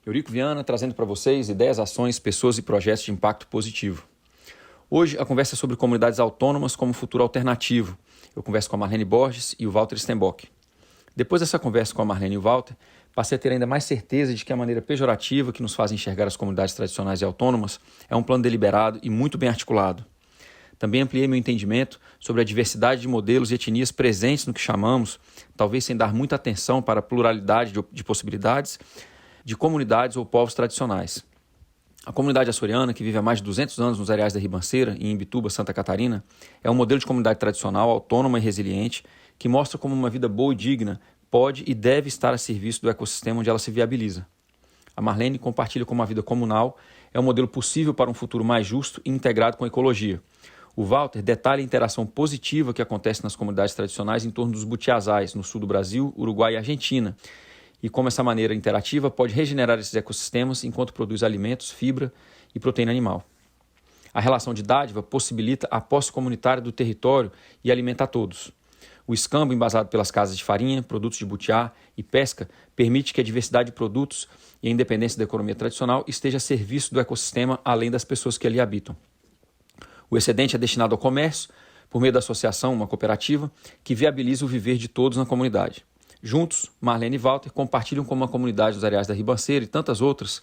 Eurico Viana trazendo para vocês ideias, ações, pessoas e projetos de impacto positivo. Hoje a conversa é sobre comunidades autônomas como futuro alternativo. Eu converso com a Marlene Borges e o Walter Stenbock. Depois dessa conversa com a Marlene e o Walter, passei a ter ainda mais certeza de que a maneira pejorativa que nos faz enxergar as comunidades tradicionais e autônomas é um plano deliberado e muito bem articulado. Também ampliei meu entendimento sobre a diversidade de modelos e etnias presentes no que chamamos, talvez sem dar muita atenção para a pluralidade de possibilidades, de comunidades ou povos tradicionais. A comunidade açoriana, que vive há mais de 200 anos nos areais da Ribanceira, em Imbituba, Santa Catarina, é um modelo de comunidade tradicional, autônoma e resiliente, que mostra como uma vida boa e digna pode e deve estar a serviço do ecossistema onde ela se viabiliza. A Marlene compartilha como uma vida comunal é um modelo possível para um futuro mais justo e integrado com a ecologia. O Walter detalha a interação positiva que acontece nas comunidades tradicionais em torno dos butiazais, no sul do Brasil, Uruguai e Argentina, e como essa maneira interativa pode regenerar esses ecossistemas enquanto produz alimentos, fibra e proteína animal. A relação de dádiva possibilita a posse comunitária do território e alimenta a todos. O escambo embasado pelas casas de farinha, produtos de butiá e pesca permite que a diversidade de produtos e a independência da economia tradicional esteja a serviço do ecossistema além das pessoas que ali habitam. O excedente é destinado ao comércio, por meio da associação, uma cooperativa, que viabiliza o viver de todos na comunidade. Juntos, Marlene e Walter compartilham como uma comunidade dos areais da Ribanceira e tantas outras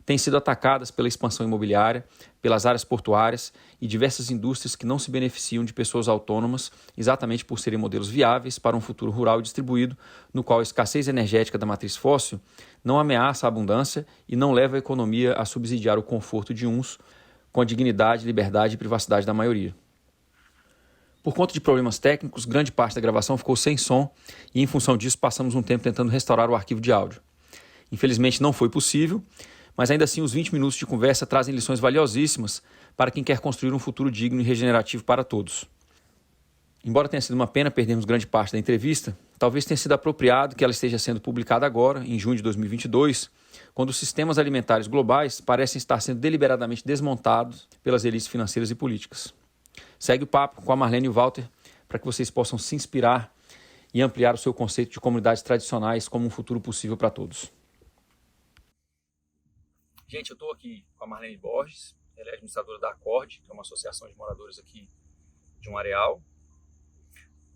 têm sido atacadas pela expansão imobiliária, pelas áreas portuárias e diversas indústrias que não se beneficiam de pessoas autônomas exatamente por serem modelos viáveis para um futuro rural e distribuído, no qual a escassez energética da matriz fóssil não ameaça a abundância e não leva a economia a subsidiar o conforto de uns com a dignidade, liberdade e privacidade da maioria. Por conta de problemas técnicos, grande parte da gravação ficou sem som e, em função disso, passamos um tempo tentando restaurar o arquivo de áudio. Infelizmente, não foi possível, mas ainda assim os 20 minutos de conversa trazem lições valiosíssimas para quem quer construir um futuro digno e regenerativo para todos. Embora tenha sido uma pena perdermos grande parte da entrevista, talvez tenha sido apropriado que ela esteja sendo publicada agora, em junho de 2022, quando os sistemas alimentares globais parecem estar sendo deliberadamente desmontados pelas elites financeiras e políticas. Segue o papo com a Marlene e o Walter para que vocês possam se inspirar e ampliar o seu conceito de comunidades tradicionais como um futuro possível para todos. Gente, eu estou aqui com a Marlene Borges, ela é administradora da Acorde, que é uma associação de moradores aqui de um areal,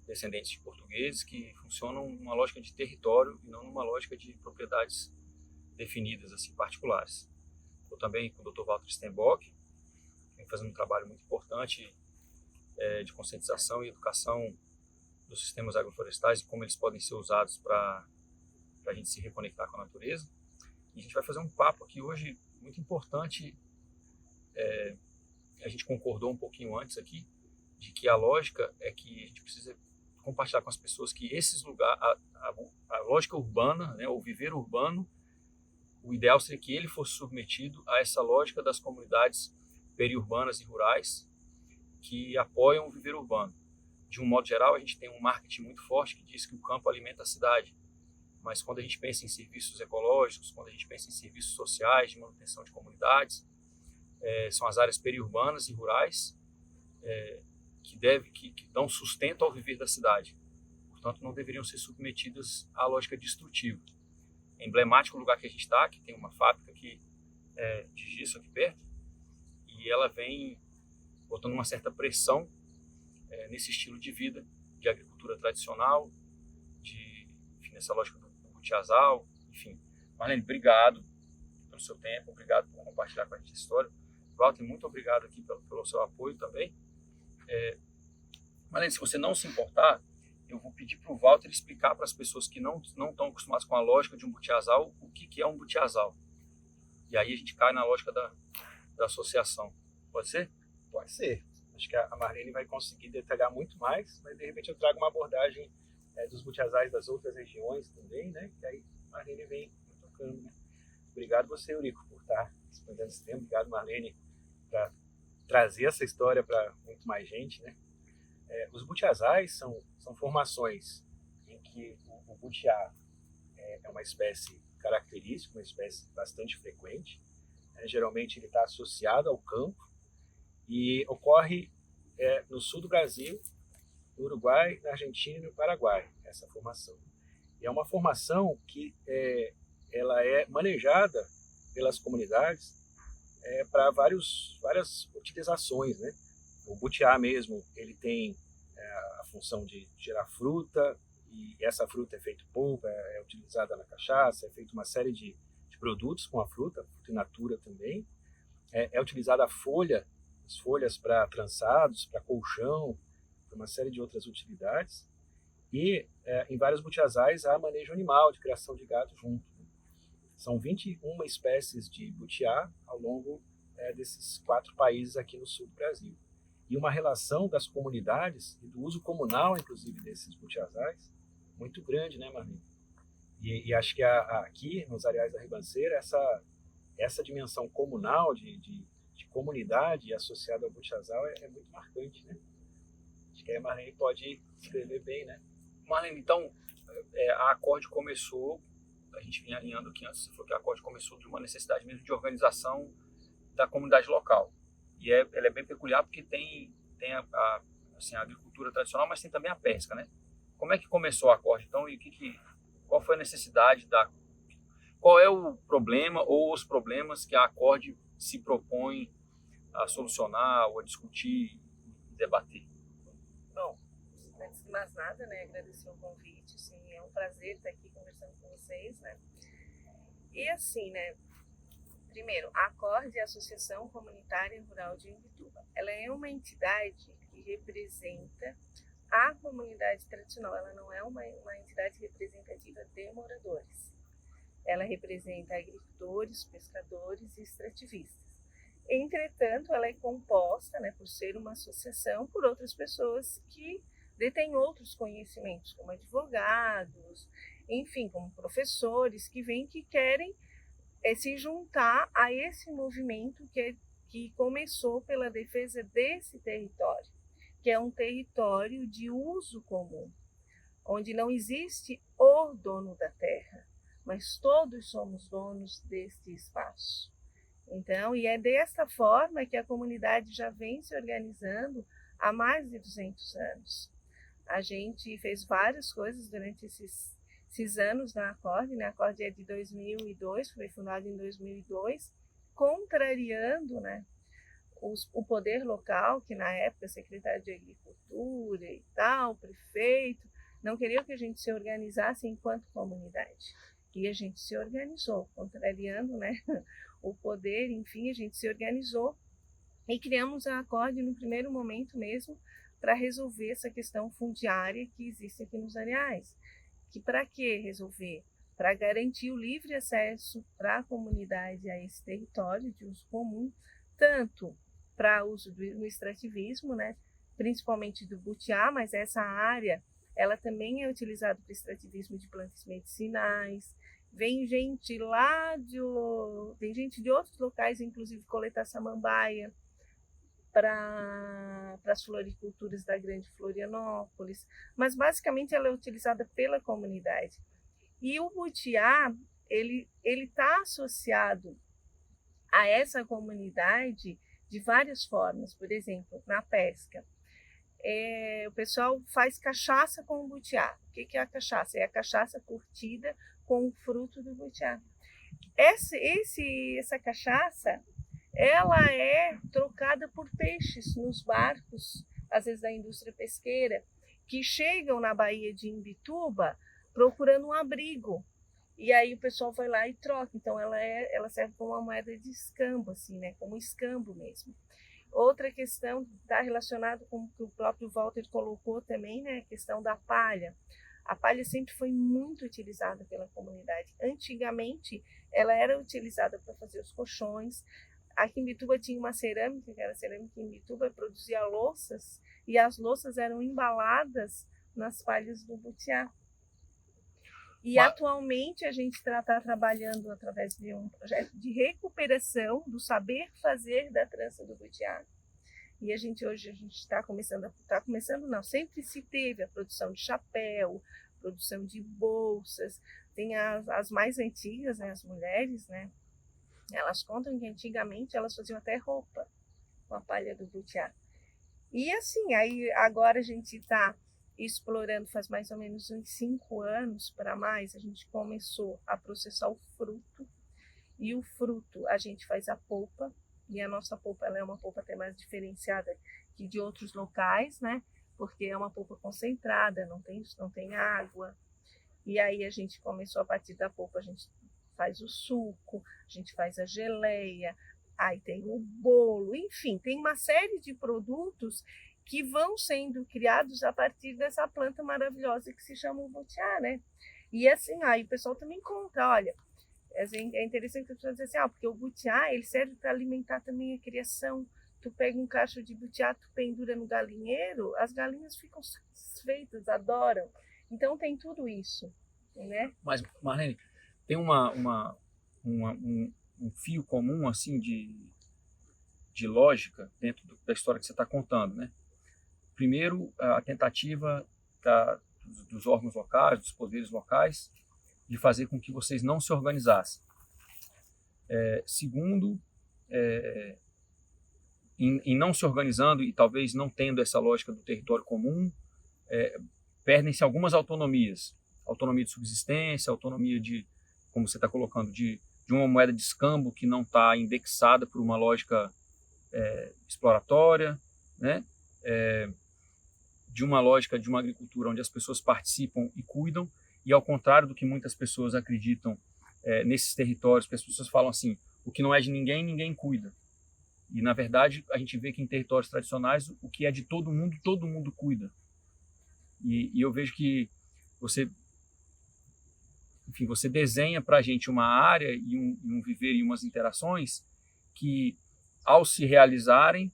descendentes de portugueses, que funcionam numa lógica de território e não numa lógica de propriedades definidas, assim, particulares. Estou também com o Dr. Walter Stenbock, que vem fazendo um trabalho muito importante de conscientização e educação dos sistemas agroflorestais e como eles podem ser usados para a gente se reconectar com a natureza. E a gente vai fazer um papo aqui hoje muito importante. A gente concordou um pouquinho antes aqui de que a lógica é que a gente precisa compartilhar com as pessoas que esses lugares, a lógica urbana, né, o viver urbano, o ideal seria que ele fosse submetido a essa lógica das comunidades periurbanas e rurais que apoiam o viver urbano. De um modo geral, a gente tem um marketing muito forte que diz que o campo alimenta a cidade, mas quando a gente pensa em serviços ecológicos, quando a gente pensa em serviços sociais, de manutenção de comunidades, são as áreas periurbanas e rurais que dão sustento ao viver da cidade. Portanto, não deveriam ser submetidas à lógica destrutiva. É emblemático o lugar que a gente está, que tem uma fábrica aqui, de gesso aqui perto, e ela vem botando uma certa pressão nesse estilo de vida, de agricultura tradicional, nessa lógica do butiazal, enfim. Marlene, obrigado pelo seu tempo, obrigado por compartilhar com a gente a história. Walter, muito obrigado aqui pelo seu apoio também. Marlene, se você não se importar, eu vou pedir para o Walter explicar para as pessoas que não estão acostumadas com a lógica de um butiazal o que é um butiazal. E aí a gente cai na lógica da associação. Pode ser? Pode ser. Acho que a Marlene vai conseguir detalhar muito mais, mas de repente eu trago uma abordagem dos butiazais das outras regiões também, né? Que aí a Marlene vem tocando, né? Obrigado você, Eurico, por estar expandendo esse tempo. Obrigado, Marlene, por trazer essa história para muito mais gente, né? Os butiazais são formações em que o butiá é uma espécie característica, uma espécie bastante frequente. Geralmente ele está associado ao campo e ocorre no sul do Brasil, no Uruguai, na Argentina e no Paraguai, essa formação. E é uma formação que ela é manejada pelas comunidades para várias utilizações, né? O butiá mesmo, ele tem a função de gerar fruta, e essa fruta é feita polpa, é utilizada na cachaça, é feita uma série de produtos com a fruta in natura também. É utilizada a folha, as folhas para trançados, para colchão, para uma série de outras utilidades. E em vários butiazais há manejo animal, de criação de gado junto. São 21 espécies de butiá ao longo desses 4 países aqui no sul do Brasil. E uma relação das comunidades e do uso comunal, inclusive, desses butiazais, muito grande, né, Marlene? E acho que aqui, nos areais da Ribanceira, essa dimensão comunal, de comunidade associada ao butiazal é muito marcante, né? Acho que a Marlene pode escrever bem, né? Marlene, então, a Acorde começou, a gente vinha alinhando aqui antes, você falou que a Acorde começou de uma necessidade mesmo de organização da comunidade local. E ela é bem peculiar porque tem assim, a agricultura tradicional, mas tem também a pesca, né? Como é que começou a Acorde, então, e qual foi a necessidade qual é o problema ou os problemas que a Acorde se propõe a solucionar ou a discutir e debater? Bom, antes de mais nada, né, agradecer o convite, assim, é um prazer estar aqui conversando com vocês, né? E assim, né, primeiro, a Acorde é a Associação Comunitária Rural de Imbituba. Ela é uma entidade que representa a comunidade tradicional, ela não é uma entidade representativa de moradores. Ela representa agricultores, pescadores e extrativistas. Entretanto, ela é composta, né, por ser uma associação, por outras pessoas que detêm outros conhecimentos, como advogados, enfim, como professores, que querem se juntar a esse movimento que começou pela defesa desse território, que é um território de uso comum, onde não existe o dono da terra, mas todos somos donos deste espaço. Então, e é desta forma que a comunidade já vem se organizando há mais de 200 anos. A gente fez várias coisas durante esses anos na Acorde, né? A Acorde é de 2002, foi fundada em 2002, contrariando, né, o poder local, que na época, secretário de Agricultura e tal, prefeito, não queriam que a gente se organizasse enquanto comunidade. E a gente se organizou, contrariando, né, o poder, enfim, a gente se organizou e criamos a Acorde no primeiro momento mesmo para resolver essa questão fundiária que existe aqui nos areais. Que para que resolver? Para garantir o livre acesso para a comunidade a esse território de uso comum, tanto para uso no extrativismo, né, principalmente do butiá, mas essa área ela também é utilizada para extrativismo de plantas medicinais. Vem gente tem gente de outros locais, inclusive coletar samambaia para as floriculturas da Grande Florianópolis, mas basicamente ela é utilizada pela comunidade. E o butiá, ele está associado a essa comunidade de várias formas. Por exemplo, na pesca, o pessoal faz cachaça com o butiá. O que é a cachaça? É a cachaça curtida com o fruto do butiá. Essa cachaça, ela é trocada por peixes nos barcos, às vezes da indústria pesqueira, que chegam na Baía de Imbituba procurando um abrigo. E aí o pessoal vai lá e troca. Então ela serve como uma moeda de escambo, assim, né? Como escambo mesmo. Outra questão está relacionada com o que o próprio Walter colocou também, né? A questão da palha. A palha sempre foi muito utilizada pela comunidade. Antigamente, ela era utilizada para fazer os colchões. Aqui em Imbituba tinha uma cerâmica, que era a cerâmica em Imbituba, produzia louças, e as louças eram embaladas nas palhas do butiá. E atualmente a gente está trabalhando através de um projeto de recuperação do saber fazer da trança do butiá. E hoje a gente está começando, não, sempre se teve a produção de chapéu, produção de bolsas. Tem as mais antigas, né, as mulheres, né? Elas contam que antigamente elas faziam até roupa com a palha do butiá. E assim, aí agora a gente está explorando, faz mais ou menos uns 5 anos para mais, a gente começou a processar o fruto. e o fruto a gente faz a polpa, e a nossa polpa ela é uma polpa até mais diferenciada que de outros locais, né? Porque é uma polpa concentrada, não tem água. E aí a gente começou a partir da polpa, a gente faz o suco, a gente faz a geleia, aí tem o bolo, enfim, tem uma série de produtos que vão sendo criados a partir dessa planta maravilhosa que se chama o butiá, né? E assim, aí o pessoal também conta, olha, é interessante que as pessoas dizem assim, porque o butiá, ele serve para alimentar também a criação. Tu pega um cacho de butiá, tu pendura no galinheiro, as galinhas ficam satisfeitas, adoram. Então tem tudo isso, né? Mas, Marlene, tem um fio comum assim de lógica dentro da história que você está contando, né? Primeiro, a tentativa dos órgãos locais, dos poderes locais, de fazer com que vocês não se organizassem. Segundo, em não se organizando e talvez não tendo essa lógica do território comum, perdem-se algumas autonomias. Autonomia de subsistência, autonomia de, como você está colocando, de uma moeda de escambo que não está indexada por uma lógica exploratória, né? De uma lógica de uma agricultura onde as pessoas participam e cuidam, e ao contrário do que muitas pessoas acreditam nesses territórios, porque as pessoas falam assim, o que não é de ninguém, ninguém cuida. E, na verdade, a gente vê que em territórios tradicionais, o que é de todo mundo cuida. E eu vejo que você desenha para a gente uma área e um viver e umas interações que, ao se realizarem,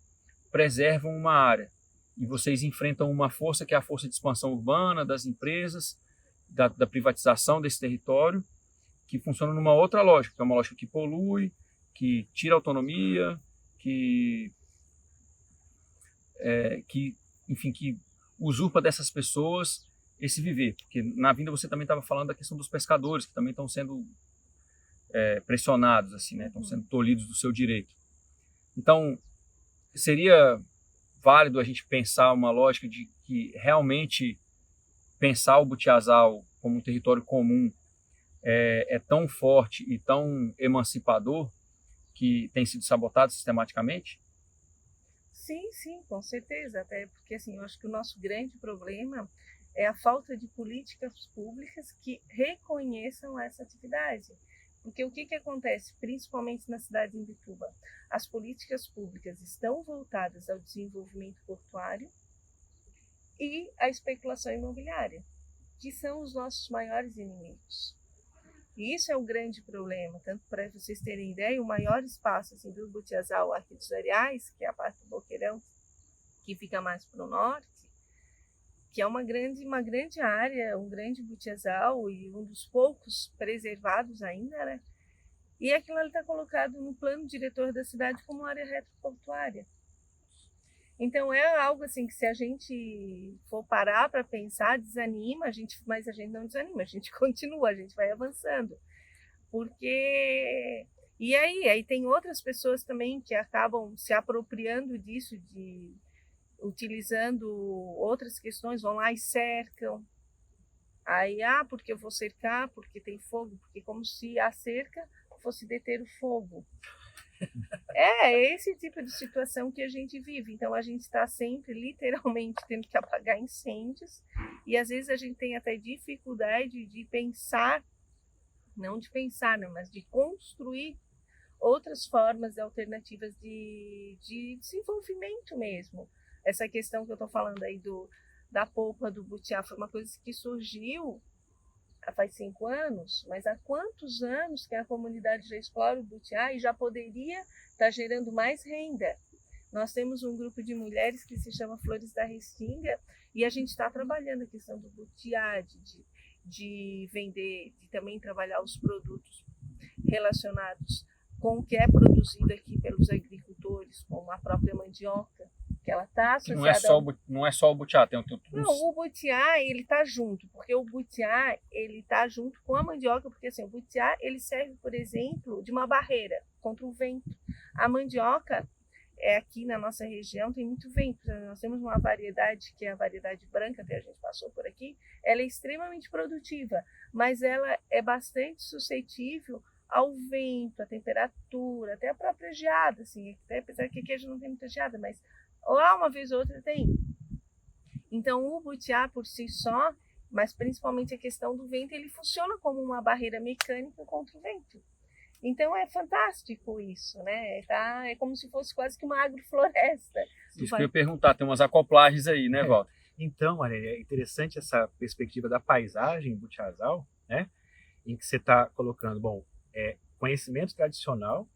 preservam uma área. E vocês enfrentam uma força que é a força de expansão urbana, das empresas, da privatização desse território, que funciona numa outra lógica, que é uma lógica que polui, que tira autonomia, que usurpa dessas pessoas esse viver. Porque na vinda você também estava falando da questão dos pescadores, que também estão sendo pressionados, assim, né? Estão sendo tolhidos do seu direito. Então, seria válido a gente pensar uma lógica de que realmente pensar o Butiazal como um território comum é tão forte e tão emancipador que tem sido sabotado sistematicamente? Sim, com certeza. Até porque assim, eu acho que o nosso grande problema é a falta de políticas públicas que reconheçam essa atividade. Porque o que acontece, principalmente na cidade de Imbituba? As políticas públicas estão voltadas ao desenvolvimento portuário e à especulação imobiliária, que são os nossos maiores inimigos. E isso é o grande problema, tanto para vocês terem ideia, o maior espaço assim, do Butiazal aqui dos Areais, que é a parte do Boqueirão, que fica mais para o norte, que é uma grande área, um grande butiazal e um dos poucos preservados ainda, né? E aquilo ali está colocado no plano diretor da cidade como área retroportuária. Então é algo assim que se a gente for parar para pensar, desanima, mas a gente não desanima, a gente continua, a gente vai avançando. Porque... E aí tem outras pessoas também que acabam se apropriando disso, utilizando outras questões, vão lá e cercam. Aí, porque eu vou cercar, porque tem fogo, porque como se a cerca fosse deter o fogo. É esse tipo de situação que a gente vive. Então, a gente está sempre, literalmente, tendo que apagar incêndios. E, às vezes, a gente tem até dificuldade de pensar, não de pensar, não, mas de construir outras formas alternativas de desenvolvimento mesmo. Essa questão que eu estou falando aí da polpa do butiá foi uma coisa que surgiu faz 5 anos, mas há quantos anos que a comunidade já explora o butiá e já poderia estar gerando mais renda? Nós temos um grupo de mulheres que se chama Flores da Restinga e a gente está trabalhando a questão do butiá, de vender, de também trabalhar os produtos relacionados com o que é produzido aqui pelos agricultores, como a própria mandioca, que ela está associada... Não é só o butiá, tem Não, o butiá, ele está junto, porque o butiá, ele está junto com a mandioca, porque assim, o butiá, ele serve, por exemplo, de uma barreira contra o vento. A mandioca, aqui na nossa região, tem muito vento. Nós temos uma variedade, que é a variedade branca, até a gente passou por aqui, ela é extremamente produtiva, mas ela é bastante suscetível ao vento, à temperatura, até a própria geada, assim, até, apesar que aqui a gente não tem muita geada, mas lá uma vez ou outra tem. Então o butiá por si só, mas principalmente a questão do vento, ele funciona como uma barreira mecânica contra o vento. Então é fantástico isso, né? É como se fosse quase que uma agrofloresta. Isso que eu ia perguntar, tem umas acoplagens aí, né, Walter? Então, Maria, é interessante essa perspectiva da paisagem butiazal, né? Em que você está colocando, conhecimento tradicional,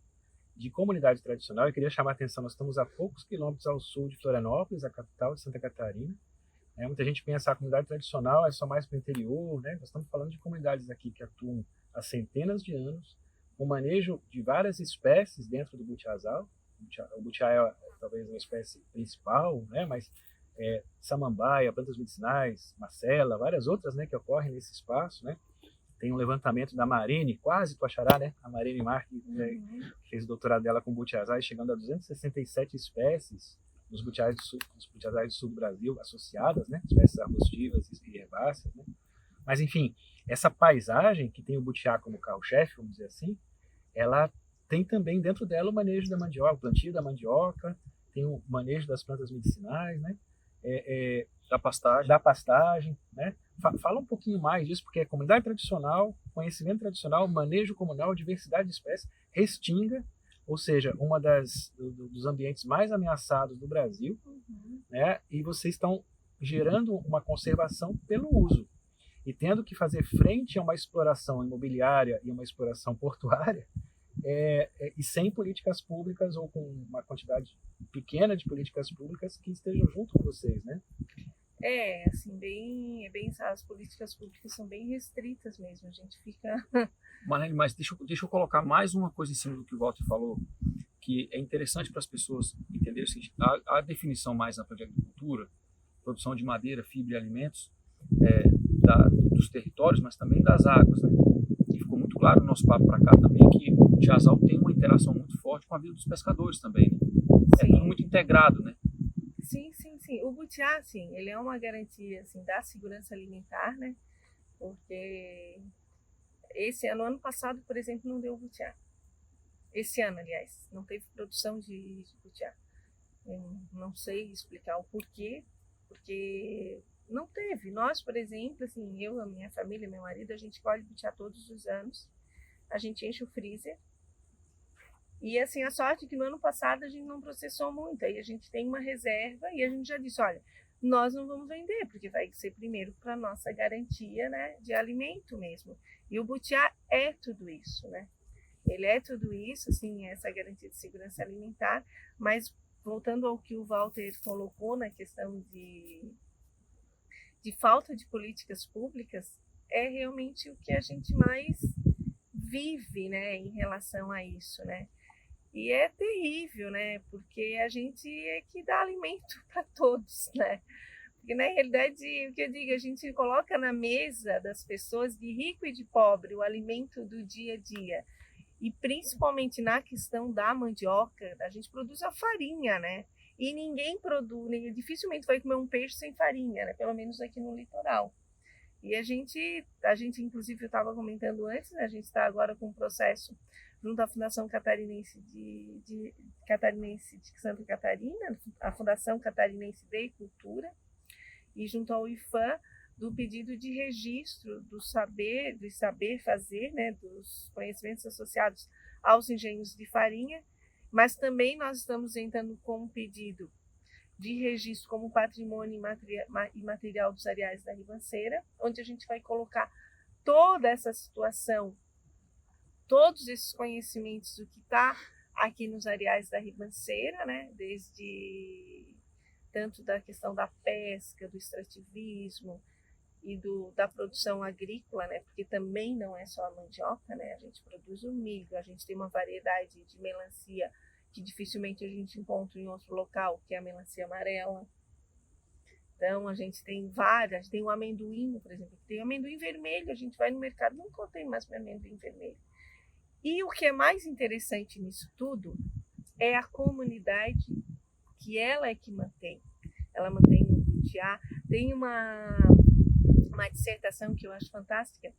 de comunidade tradicional. Eu queria chamar a atenção, nós estamos a poucos quilômetros ao sul de Florianópolis, a capital de Santa Catarina. Muita gente pensa que a comunidade tradicional é só mais para o interior, né? Nós estamos falando de comunidades aqui que atuam há centenas de anos, com manejo de várias espécies dentro do butiazal. O butiá é talvez uma espécie principal, né? Mas samambaia, plantas medicinais, macela, várias outras, né, que ocorrem nesse espaço, né? Tem um levantamento da Marine, quase Tuaxará, né? A Marine Marques fez o doutorado dela com butiazais, chegando a 267 espécies nos butiazais do sul do Brasil associadas, né? Espécies arbustivas e herbáceas, né? Mas, enfim, essa paisagem que tem o butiá como carro-chefe, vamos dizer assim, ela tem também dentro dela o manejo da mandioca, o plantio da mandioca, tem o manejo das plantas medicinais, né? Da pastagem, né? Fala um pouquinho mais disso, porque é comunidade tradicional, conhecimento tradicional, manejo comunal, diversidade de espécies, restinga, ou seja, uma dos ambientes mais ameaçados do Brasil, né? E vocês estão gerando uma conservação pelo uso. E tendo que fazer frente a uma exploração imobiliária e uma exploração portuária, e sem políticas públicas ou com uma quantidade pequena de políticas públicas que estejam junto com vocês, né? As políticas públicas são bem restritas mesmo, a gente fica... Marlene, mas deixa eu colocar mais uma coisa em cima do que o Walter falou, que é interessante para as pessoas entenderem o seguinte: a definição mais ampla de agricultura, produção de madeira, fibra e alimentos, dos territórios, mas também das águas, né? E ficou muito claro no nosso papo para cá também que o butiazal tem uma interação muito forte com a vida dos pescadores também, né? É tudo muito integrado, né? Sim. O butiá, assim, ele é uma garantia, assim, da segurança alimentar, né? Porque ano passado, por exemplo, não deu butiá. Esse ano, aliás, não teve produção de butiá. Eu não sei explicar o porquê, porque não teve. Nós, por exemplo, assim, eu, a minha família, meu marido, a gente colhe butiá todos os anos. A gente enche o freezer. E assim, a sorte é que no ano passado a gente não processou muito. Aí a gente tem uma reserva e a gente já disse, olha, nós não vamos vender, porque vai ser primeiro para nossa garantia, né, de alimento mesmo. E o butiá é tudo isso, né? Ele é tudo isso, assim, essa garantia de segurança alimentar. Mas voltando ao que o Walter colocou na questão de falta de políticas públicas, é realmente o que a gente mais vive, né, em relação a isso, né? E é terrível, né? Porque a gente é que dá alimento para todos, né? Porque na realidade, o que eu digo, a gente coloca na mesa das pessoas, de rico e de pobre, o alimento do dia a dia. E principalmente na questão da mandioca, a gente produz a farinha, né? E ninguém produz, dificilmente vai comer um peixe sem farinha, né? Pelo menos aqui no litoral. E a gente inclusive, eu estava comentando antes, né? A gente está agora com um processo junto à Fundação Catarinense de Santa Catarina, a Fundação Catarinense de Cultura, e junto ao IFAM, do pedido de registro do saber fazer, né, dos conhecimentos associados aos engenhos de farinha, mas também nós estamos entrando com um pedido de registro como patrimônio imaterial dos areais da Ribanceira, onde a gente vai colocar toda essa situação, todos esses conhecimentos do que está aqui nos areais da Ribanceira, né? Desde tanto da questão da pesca, do extrativismo e da produção agrícola, né? Porque também não é só a mandioca, né? A gente produz o milho, a gente tem uma variedade de melancia que dificilmente a gente encontra em outro local, que é a melancia amarela. Então, a gente tem várias, tem o amendoim, por exemplo, tem o amendoim vermelho, a gente vai no mercado, não encontra mais amendoim vermelho. E o que é mais interessante nisso tudo é a comunidade, que ela é que mantém. Ela mantém o butiá. Tem uma dissertação que eu acho fantástica,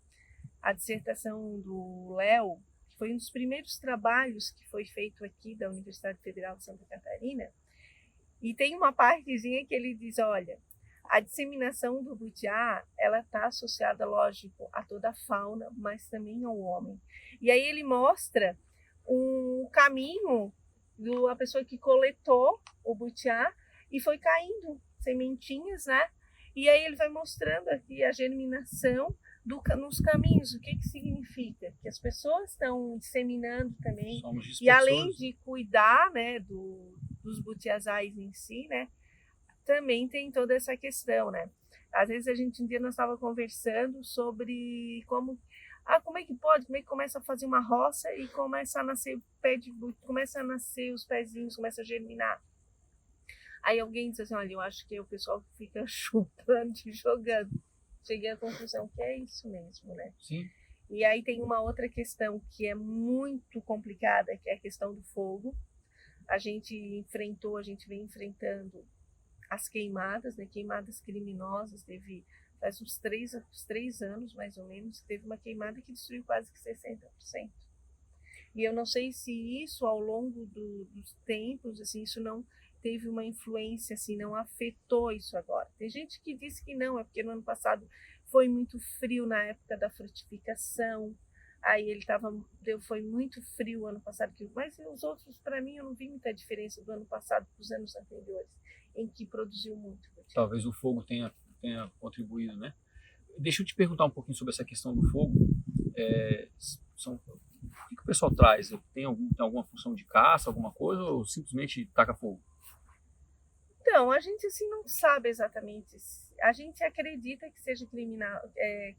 a dissertação do Léo, que foi um dos primeiros trabalhos que foi feito aqui da Universidade Federal de Santa Catarina, e tem uma partezinha que ele diz, olha, a disseminação do butiá, ela está associada, lógico, a toda a fauna, mas também ao homem. E aí ele mostra um caminho da pessoa que coletou o butiá e foi caindo sementinhas, né? E aí ele vai mostrando aqui a germinação nos caminhos. O que significa? Que as pessoas estão disseminando também. E além de cuidar, né, dos butiazais em si, né, também tem toda essa questão, né? Às vezes um dia nós estávamos conversando sobre como é que pode, como é que começa a fazer uma roça e começa a nascer começa a nascer os pezinhos, começa a germinar. Aí alguém diz assim, olha, eu acho que o pessoal fica chutando e jogando. Cheguei à conclusão que é isso mesmo, né? Sim. E aí tem uma outra questão que é muito complicada, que é a questão do fogo. A gente vem enfrentando as queimadas, né? Queimadas criminosas. Faz uns 3 anos, mais ou menos, teve uma queimada que destruiu quase que 60%. E eu não sei se isso, ao longo dos tempos, assim, isso não teve uma influência, assim, não afetou isso agora. Tem gente que diz que não, é porque no ano passado foi muito frio na época da frutificação, aí foi muito frio ano passado, mas os outros, para mim, eu não vi muita diferença do ano passado para os anos anteriores, em que produziu muito. Talvez o fogo tenha contribuído, né? Deixa eu te perguntar um pouquinho sobre essa questão do fogo. O que o pessoal traz? Tem alguma função de caça, alguma coisa, ou simplesmente taca fogo? Então, a gente assim não sabe exatamente. A gente acredita que seja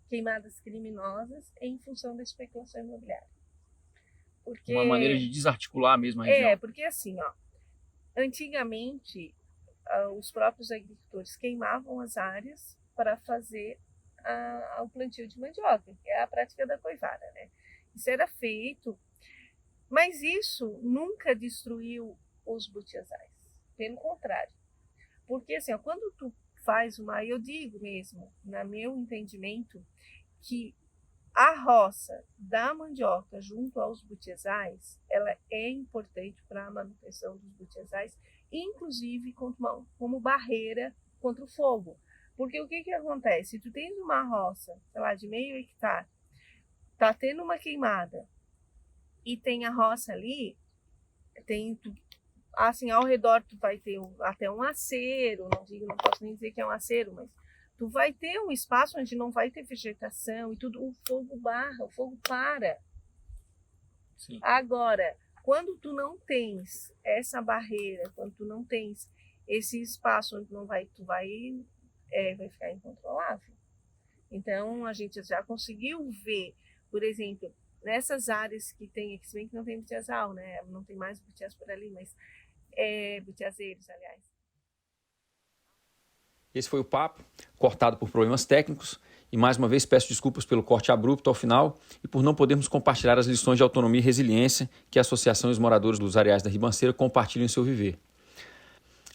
queimadas criminosas em função da especulação imobiliária. Porque, uma maneira de desarticular mesmo a região. Porque assim, ó, antigamente os próprios agricultores queimavam as áreas para fazer o plantio de mandioca, que é a prática da coivara, né? Isso era feito, mas isso nunca destruiu os butiazais. Pelo contrário. Porque assim, quando tu faz eu digo mesmo, no meu entendimento, que a roça da mandioca junto aos butiazais, ela é importante para a manutenção dos butiazais, inclusive como barreira contra o fogo. Porque o que acontece? Se tu tens uma roça, sei lá, de meio hectare, tá tendo uma queimada, e tem a roça ali, assim, ao redor tu vai ter até um aceiro, não posso nem dizer que é um aceiro, mas tu vai ter um espaço onde não vai ter vegetação e tudo, o fogo para. Sim. Agora, quando tu não tens essa barreira, quando tu não tens esse espaço onde vai ficar incontrolável. Então, a gente já conseguiu ver, por exemplo, nessas áreas que tem aqui, se bem que não tem butiazal, né? Não tem mais butiás por ali, mas butiazeiros, aliás. Esse foi o papo, cortado por problemas técnicos, e mais uma vez peço desculpas pelo corte abrupto ao final e por não podermos compartilhar as lições de autonomia e resiliência que a Associação e os moradores dos areais da Ribanceira compartilham em seu viver.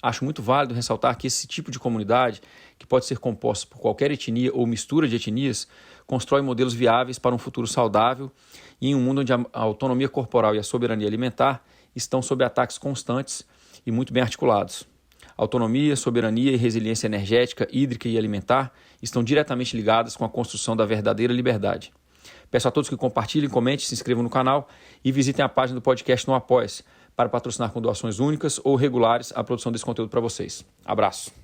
Acho muito válido ressaltar que esse tipo de comunidade, que pode ser composta por qualquer etnia ou mistura de etnias, constrói modelos viáveis para um futuro saudável e em um mundo onde a autonomia corporal e a soberania alimentar estão sob ataques constantes e muito bem articulados. Autonomia, soberania e resiliência energética, hídrica e alimentar estão diretamente ligadas com a construção da verdadeira liberdade. Peço a todos que compartilhem, comentem, se inscrevam no canal e visitem a página do podcast no Apoia-se para patrocinar com doações únicas ou regulares a produção desse conteúdo para vocês. Abraço!